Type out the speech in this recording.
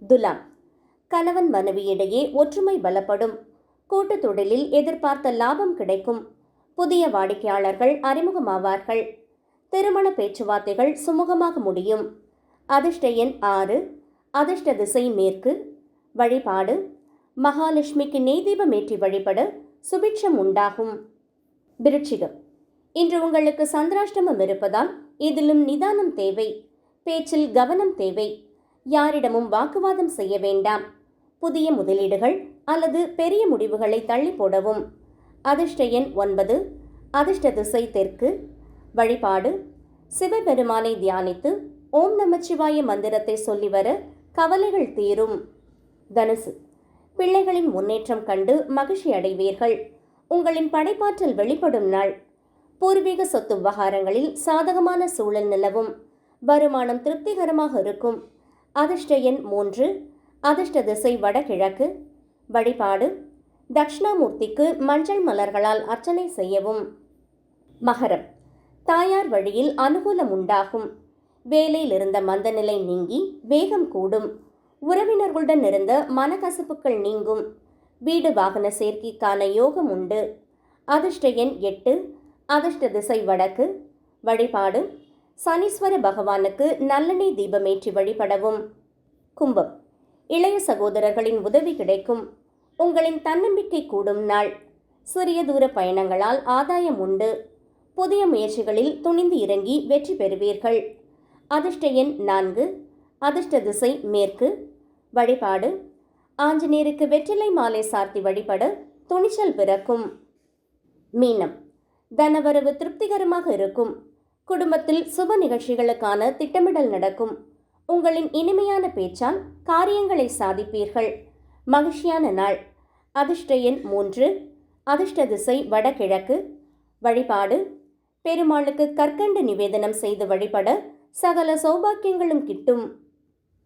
துலாம், கணவன் மனைவியிடையே ஒற்றுமை பலப்படும். கூட்டு தொழிலில் எதிர்பார்த்த லாபம் கிடைக்கும். புதிய வாடிக்கையாளர்கள் அறிமுகமாவார்கள். திருமண பேச்சுவார்த்தைகள் சுமூகமாக முடியும். அதிர்ஷ்ட எண் 6. அதிர்ஷ்ட திசை மேற்கு. வழிபாடு மகாலட்சுமிக்கு நெய் தீபமேற்றி வழிபட சுபிட்சம் உண்டாகும். விருச்சிகம், இன்று உங்களுக்கு சந்திராஷ்டமம் இருப்பதால் இதிலும் நிதானம் தேவை. பேச்சில் கவனம் தேவை. யாரிடமும் வாக்குவாதம் செய்ய வேண்டாம். புதிய முதலீடுகள் அல்லது பெரிய முடிவுகளை தள்ளி போடவும். அதிர்ஷ்ட எண் 9. அதிர்ஷ்ட திசை தெற்கு. வழிபாடு சிவபெருமானை தியானித்து ஓம் நமச்சிவாய மந்திரத்தை சொல்லி வர கவலைகள் தீரும். தனுசு, பிள்ளைகளின் முன்னேற்றம் கண்டு மகிழ்ச்சி அடைவீர்கள். உங்களின் படைப்பாற்றல் வெளிப்படும் நாள். பூர்வீக சொத்து விவகாரங்களில் சாதகமான சூழல் நிலவும். வருமானம் திருப்திகரமாக இருக்கும். அதிர்ஷ்ட எண் 3. அதிர்ஷ்ட திசை வடகிழக்கு. வழிபாடு தட்சிணாமூர்த்திக்கு மஞ்சள் மலர்களால் அர்ச்சனை செய்யவும். மகரம், தாயார் வழியில் அனுகூலம் உண்டாகும். வேலையில் இருந்த மந்தநிலை நீங்கி வேகம் கூடும். உறவினர்களுடன் இருந்த மனக்கசப்புகள் நீங்கும். வீடு வாகன சேர்க்கைக்கான யோகம் உண்டு. அதிர்ஷ்ட எண் 8. அதிர்ஷ்ட திசை வடக்கு. வழிபாடு சனீஸ்வர பகவானுக்கு நல்லெண்ணெய் தீபமேற்றி வழிபடவும். கும்பம், இளைய சகோதரர்களின் உதவி கிடைக்கும். உங்களின் தன்னம்பிக்கை கூடும் நாள். சிறிய தூர பயணங்களால் ஆதாயம் உண்டு. புதிய முயற்சிகளில் துணிந்து இறங்கி வெற்றி பெறுவீர்கள். அதிர்ஷ்ட எண் 4. அதிர்ஷ்ட திசை மேற்கு. வழிபாடு ஆஞ்சநேயருக்கு வெற்றிலை மாலை சார்த்தி வழிபட துணிச்சல் பிறக்கும். மீனம், தனவரவு திருப்திகரமாக இருக்கும். குடும்பத்தில் சுப நிகழ்ச்சிகளுக்கான திட்டமிடல் நடக்கும். உங்களின் இனிமையான பேச்சால் காரியங்களை சாதிப்பீர்கள். மகிழ்ச்சியான நாள். அதிர்ஷ்ட எண் 3. அதிர்ஷ்ட திசை வடகிழக்கு. வழிபாடு பெருமாளுக்கு கற்கண்டு நிவேதனம் செய்து வழிபட சகல சௌபாக்கியங்களும் கிட்டும்.